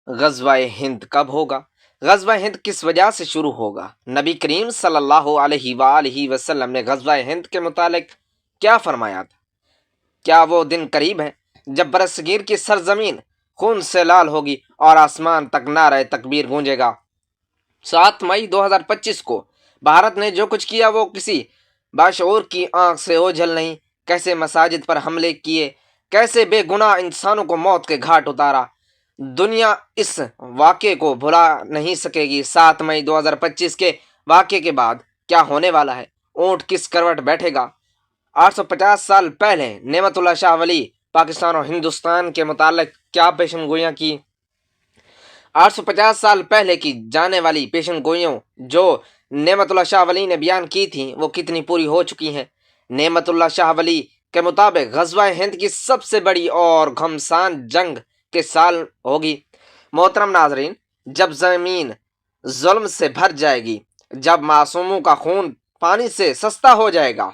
غزوہ ہند کب ہوگا؟ غزوہ ہند کس وجہ سے شروع ہوگا؟ نبی کریم صلی اللہ علیہ وآلہ وسلم نے غزوہ ہند کے متعلق کیا فرمایا تھا؟ کیا وہ دن قریب ہے جب برصغیر کی سرزمین خون سے لال ہوگی اور آسمان تک نعرہ تکبیر گونجے گا؟ 7 مئی 2025 کو بھارت نے جو کچھ کیا وہ کسی باشعور کی آنکھ سے اوجھل نہیں۔ کیسے مساجد پر حملے کیے، کیسے بے گناہ انسانوں کو موت کے گھاٹ اتارا، دنیا اس واقعے کو بھلا نہیں سکے گی۔ 7 مئی 2025 کے واقعے کے بعد کیا ہونے والا ہے؟ اونٹ کس کروٹ بیٹھے گا؟ 850 سال پہلے نعمت اللہ شاہ ولی پاکستان اور ہندوستان کے متعلق کیا پیشن گوئیاں کی؟ 850 سال پہلے کی جانے والی پیشن گوئیوں جو نعمت اللہ شاہ ولی نے بیان کی تھیں وہ کتنی پوری ہو چکی ہیں؟ نعمت اللہ شاہ ولی کے مطابق غزوہ ہند کی سب سے بڑی اور گھمسان جنگ کے سال ہوگی۔ محترم ناظرین، جب زمین ظلم سے بھر جائے گی، جب معصوموں کا خون پانی سے سستا ہو جائے گا،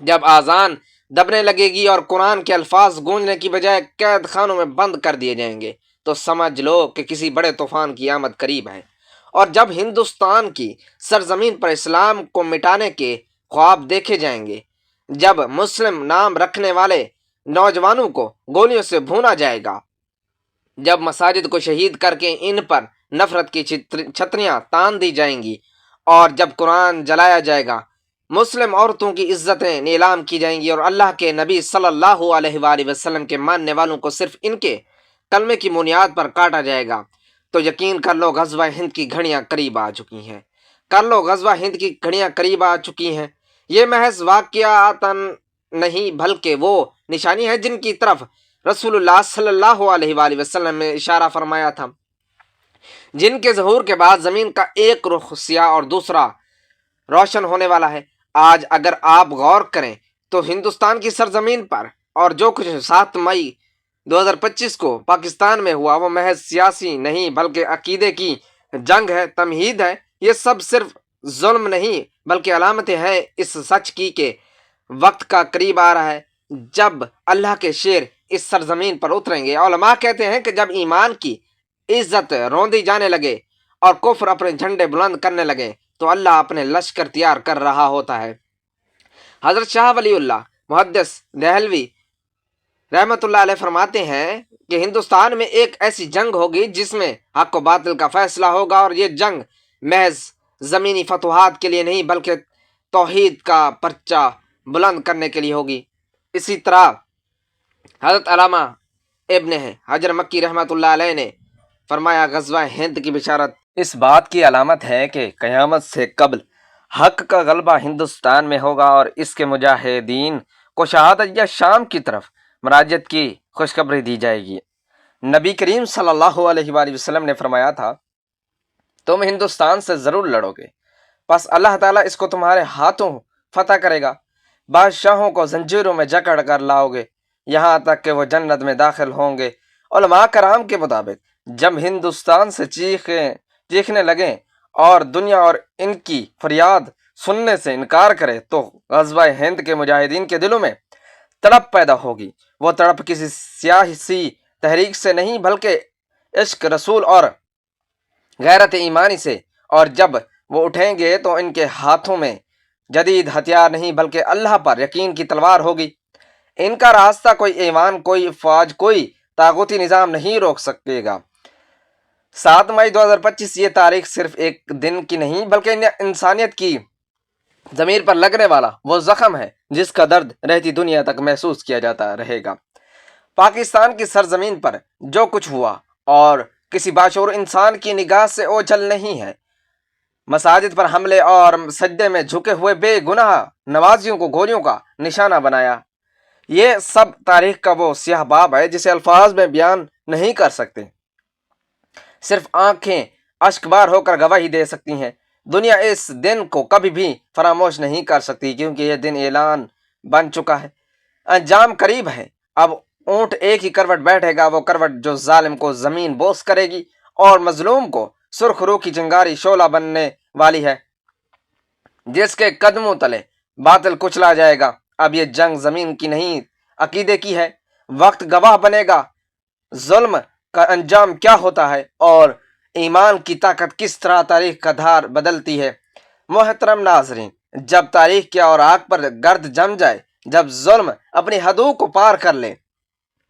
جب آذان دبنے لگے گی اور قرآن کے الفاظ گونجنے کی بجائے قید خانوں میں بند کر دیے جائیں گے، تو سمجھ لو کہ کسی بڑے طوفان کی آمد قریب ہے۔ اور جب ہندوستان کی سرزمین پر اسلام کو مٹانے کے خواب دیکھے جائیں گے، جب مسلم نام رکھنے والے نوجوانوں کو گولیوں سے بھونا جائے گا، جب مساجد کو شہید کر کے ان پر نفرت کی چھتریاں تان دی جائیں گی، اور جب قرآن جلایا جائے گا، مسلم عورتوں کی عزتیں نیلام کی جائیں گی اور اللہ کے نبی صلی اللہ علیہ وآلہ وسلم کے ماننے والوں کو صرف ان کے کلمے کی بنیاد پر کاٹا جائے گا، تو یقین کر لو غزوہ ہند کی گھڑیاں قریب آ چکی ہیں۔ کر لو غزوہ ہند کی گھڑیاں قریب آ چکی ہیں۔ یہ محض واقعات نہیں بلکہ وہ نشانی ہے جن کی طرف رسول اللہ صلی اللہ علیہ وآلہ وسلم نے اشارہ فرمایا تھا، جن کے ظہور کے بعد زمین کا ایک رخ سیاہ اور دوسرا روشن ہونے والا ہے۔ آج اگر آپ غور کریں تو ہندوستان کی سرزمین پر اور جو کچھ 7 مئی 2025 کو پاکستان میں ہوا وہ محض سیاسی نہیں بلکہ عقیدے کی جنگ ہے، تمہید ہے۔ یہ سب صرف ظلم نہیں بلکہ علامتیں ہیں اس سچ کی کہ وقت کا قریب آ رہا ہے جب اللہ کے شیر اس سرزمین پر اتریں گے۔ علماء کہتے ہیں کہ جب ایمان کی عزت روندی جانے لگے اور کفر اپنے جھنڈے بلند کرنے لگے تو اللہ اپنے لشکر تیار کر رہا ہوتا ہے۔ حضرت شاہ ولی اللہ محدث دہلوی رحمۃ اللہ علیہ فرماتے ہیں کہ ہندوستان میں ایک ایسی جنگ ہوگی جس میں حق و باطل کا فیصلہ ہوگا، اور یہ جنگ محض زمینی فتوحات کے لیے نہیں بلکہ توحید کا پرچہ بلند کرنے کے لیے ہوگی۔ اسی طرح حضرت علامہ ابن حجر مکی رحمۃ اللہ علیہ نے فرمایا غزوہ ہند کی بشارت اس بات کی علامت ہے کہ قیامت سے قبل حق کا غلبہ ہندوستان میں ہوگا اور اس کے مجاہدین کو شہادت یا شام کی طرف مراجعت کی خوشخبری دی جائے گی۔ نبی کریم صلی اللہ علیہ وآلہ وسلم نے فرمایا تھا، تم ہندوستان سے ضرور لڑو گے، پس اللہ تعالیٰ اس کو تمہارے ہاتھوں فتح کرے گا، بادشاہوں کو زنجیروں میں جکڑ کر لاؤ گے یہاں تک کہ وہ جنت میں داخل ہوں گے۔ علماء کرام کے مطابق جب ہندوستان سے چیخنے لگیں اور دنیا اور ان کی فریاد سننے سے انکار کرے تو غزوہ ہند کے مجاہدین کے دلوں میں تڑپ پیدا ہوگی۔ وہ تڑپ کسی سیاسی تحریک سے نہیں بلکہ عشق رسول اور غیرت ایمانی سے، اور جب وہ اٹھیں گے تو ان کے ہاتھوں میں جدید ہتھیار نہیں بلکہ اللہ پر یقین کی تلوار ہوگی۔ ان کا راستہ کوئی ایوان، کوئی فوج، کوئی طاغوتی نظام نہیں روک سکے گا۔ 7 مئی 2025 یہ تاریخ صرف ایک دن کی نہیں بلکہ انسانیت کی ضمیر پر لگنے والا وہ زخم ہے جس کا درد رہتی دنیا تک محسوس کیا جاتا رہے گا۔ پاکستان کی سرزمین پر جو کچھ ہوا اور کسی باشعور انسان کی نگاہ سے اوجھل نہیں ہے۔ مساجد پر حملے اور سجدے میں جھکے ہوئے بے گناہ نمازیوں کو گولیوں کا نشانہ بنایا، یہ سب تاریخ کا وہ سیاہ باب ہے جسے الفاظ میں بیان نہیں کر سکتے، صرف آنکھیں اشک بار ہو کر گواہی دے سکتی ہیں۔ دنیا اس دن کو کبھی بھی فراموش نہیں کر سکتی کیونکہ یہ دن اعلان بن چکا ہے، انجام قریب ہے۔ اب اونٹ ایک ہی کروٹ بیٹھے گا، وہ کروٹ جو ظالم کو زمین بوس کرے گی اور مظلوم کو سرخ روح کی چنگاری شعلہ بننے والی ہے جس کے قدموں تلے باطل کچلا جائے گا۔ اب یہ جنگ زمین کی نہیں عقیدے کی ہے۔ وقت گواہ بنے گا، ظلم کا انجام کیا ہوتا ہے اور ایمان کی طاقت کس طرح تاریخ کا دھار بدلتی ہے۔ محترم ناظرین، جب تاریخ کی اور آگ پر گرد جم جائے، جب ظلم اپنی حدود کو پار کر لے،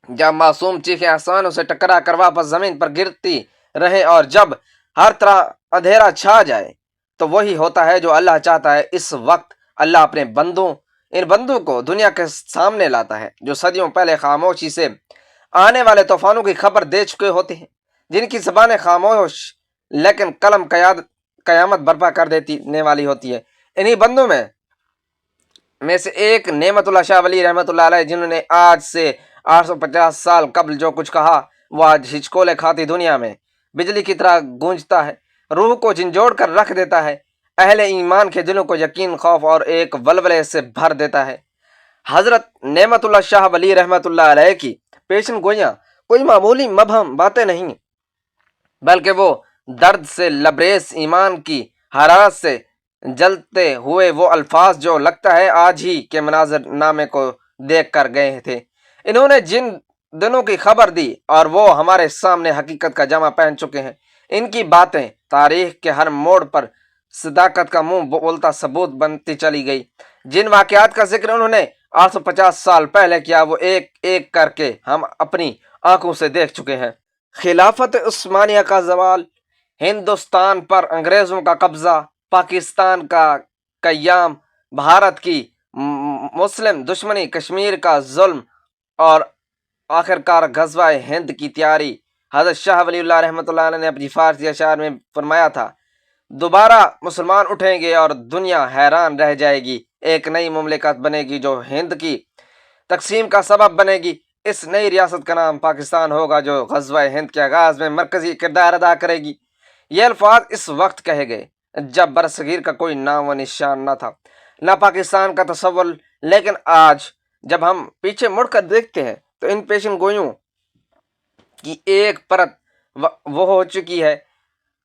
جب معصوم چیخیں آسمانوں سے ٹکرا کر واپس زمین پر گرتی رہیں، اور جب ہر طرح اندھیرا چھا جائے، تو وہی ہوتا ہے جو اللہ چاہتا ہے۔ اس وقت اللہ اپنے ان بندوں کو دنیا کے سامنے لاتا ہے، جو صدیوں پہلے خاموشی سے آنے والے طوفانوں کی خبر دے چکے ہوتے ہیں، جن کی زبانیں خاموش لیکن قلم قیامت برپا کر دینے والی ہوتی ہے۔ انہی بندوں میں سے ایک نعمت اللہ شاہ ولی رحمۃ اللہ علیہ، جنہوں نے آج سے 850 سال قبل جو کچھ کہا، وہ آج ہچکولے کھاتی دنیا میں بجلی کی طرح گونجتا ہے، روح کو جھنجھوڑ کر رکھ دیتا ہے، اہل ایمان کے دلوں کو یقین، خوف اور ایک ولولے سے بھر دیتا ہے۔ حضرت نعمت اللہ شاہ ولی رحمۃ اللہ علیہ کی پیشن گوئیاں کوئی معمولی مبہم باتیں نہیں، بلکہ وہ درد سے لبریز، ایمان کی حرارت سے جلتے ہوئے وہ الفاظ جو لگتا ہے آج ہی کے مناظر نامے کو دیکھ کر گئے تھے۔ انہوں نے جن دنوں کی خبر دی اور وہ ہمارے سامنے حقیقت کا جامہ پہن چکے ہیں۔ ان کی باتیں تاریخ کے ہر موڑ پر صداقت کا منہ بولتا ثبوت بنتی چلی گئی۔ جن واقعات کا ذکر انہوں نے 850 سال پہلے کیا، وہ ایک ایک کر کے ہم اپنی آنکھوں سے دیکھ چکے ہیں۔ خلافت عثمانیہ کا زوال، ہندوستان پر انگریزوں کا قبضہ، پاکستان کا قیام، بھارت کی مسلم دشمنی، کشمیر کا ظلم، اور آخرکار غزوہ ہند کی تیاری۔ حضرت شاہ ولی اللہ رحمۃ اللہ علیہ نے اپنی فارسی اشعار میں فرمایا تھا، دوبارہ مسلمان اٹھیں گے اور دنیا حیران رہ جائے گی۔ ایک نئی مملکت بنے گی جو ہند کی تقسیم کا سبب بنے گی۔ اس نئی ریاست کا نام پاکستان ہوگا، جو غزوہ ہند کے آغاز میں مرکزی کردار ادا کرے گی۔ یہ الفاظ اس وقت کہے گئے جب برصغیر کا کوئی نام و نشان نہ تھا، نہ پاکستان کا تصور، لیکن آج جب ہم پیچھے مڑ کر دیکھتے ہیں تو ان پیشن گوئیوں کی ایک پرت وہ ہو چکی ہے۔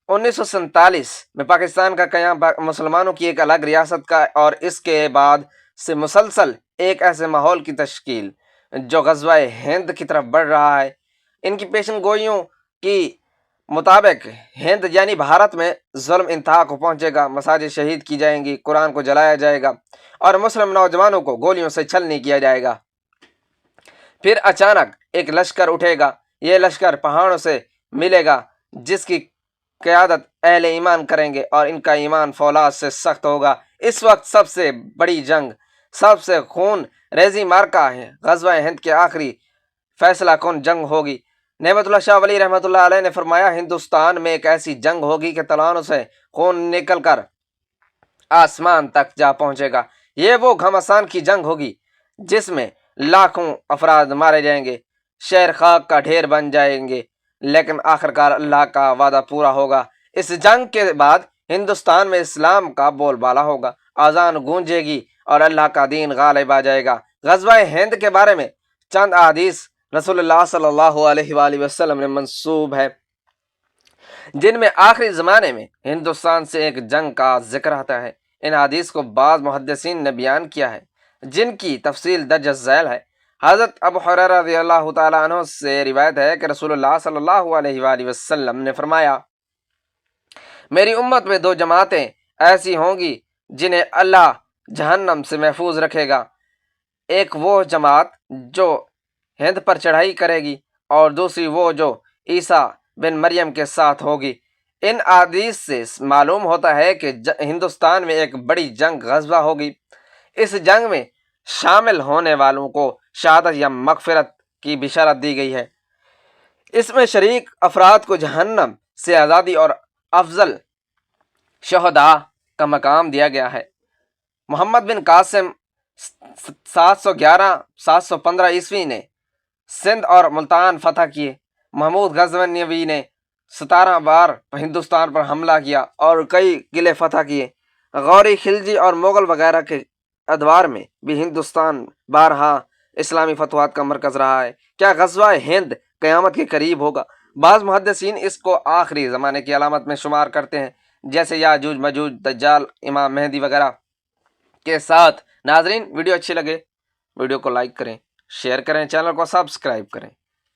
1947 میں پاکستان کا قیام مسلمانوں کی ایک الگ ریاست کا، اور اس کے بعد سے مسلسل ایک ایسے ماحول کی تشکیل جو غزوہ ہند کی طرف بڑھ رہا ہے۔ ان کی پیشن گوئیوں کی مطابق ہند یعنی بھارت میں ظلم انتہا کو پہنچے گا، مساجد شہید کی جائیں گی، قرآن کو جلایا جائے گا، اور مسلم نوجوانوں کو گولیوں سے چھلنی کیا جائے گا۔ پھر اچانک ایک لشکر اٹھے گا، یہ لشکر پہاڑوں سے ملے گا، جس کی قیادت اہل ایمان کریں گے، اور ان کا ایمان فولاد سے سخت ہوگا۔ اس وقت سب سے بڑی جنگ، سب سے خون ریزی مارکا ہے، غزوہ ہند کے آخری فیصلہ کن جنگ ہوگی۔ نعمت اللہ شاہ ولی رحمۃ اللہ علیہ نے فرمایا، ہندوستان میں ایک ایسی جنگ ہوگی کہ تلواروں سے خون نکل کر آسمان تک جا پہنچے گا۔ یہ وہ گھمسان کی جنگ ہوگی جس میں لاکھوں افراد مارے جائیں گے، شہر خاک کا ڈھیر بن جائیں گے، لیکن آخرکار اللہ کا وعدہ پورا ہوگا۔ اس جنگ کے بعد ہندوستان میں اسلام کا بول بالا ہوگا، اذان گونجے گی اور اللہ کا دین غالب آ جائے گا۔ غزوہ ہند کے بارے میں چند احادیث رسول اللہ صلی اللہ علیہ وآلہ وسلم نے منسوب ہے، جن میں آخری زمانے میں ہندوستان سے ایک جنگ کا ذکر آتا ہے۔ ان حدیث کو بعض محدثین نے بیان کیا ہے، جن کی تفصیل درج ذیل ہے۔ حضرت ابو ہریرہ رضی اللہ تعالیٰ عنہ سے روایت ہے کہ رسول اللہ صلی اللہ علیہ وآلہ وسلم نے فرمایا، میری امت میں دو جماعتیں ایسی ہوں گی جنہیں اللہ جہنم سے محفوظ رکھے گا۔ ایک وہ جماعت جو ہند پر چڑھائی کرے گی، اور دوسری وہ جو عیسیٰ بن مریم کے ساتھ ہوگی۔ ان احادیث سے معلوم ہوتا ہے کہ ہندوستان میں ایک بڑی جنگ غزوہ ہوگی۔ اس جنگ میں شامل ہونے والوں کو شہادت یا مغفرت کی بشارت دی گئی ہے۔ اس میں شریک افراد کو جہنم سے آزادی اور افضل شہداء کا مقام دیا گیا ہے۔ محمد بن قاسم 711-715 عیسوی نے سندھ اور ملتان فتح کیے۔ محمود غزنوی نے 17 بار ہندوستان پر حملہ کیا اور کئی قلعے فتح کیے۔ غوری خلجی اور مغل وغیرہ کے ادوار میں بھی ہندوستان بارہا اسلامی فتوحات کا مرکز رہا ہے۔ کیا غزوہ ہند قیامت کے قریب ہوگا؟ بعض محدثین اس کو آخری زمانے کی علامت میں شمار کرتے ہیں، جیسے یاجوج ماجوج، دجال، امام مہدی وغیرہ کے ساتھ۔ ناظرین، ویڈیو اچھی لگے ویڈیو کو لائک کریں، شیئر کریں، چینل کو سبسکرائب کریں،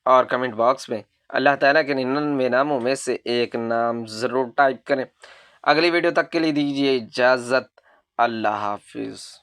اور کمنٹ باکس میں اللہ تعالیٰ کے 99 ناموں میں سے ایک نام ضرور ٹائپ کریں۔ اگلی ویڈیو تک کے لیے دیجیے اجازت، اللہ حافظ۔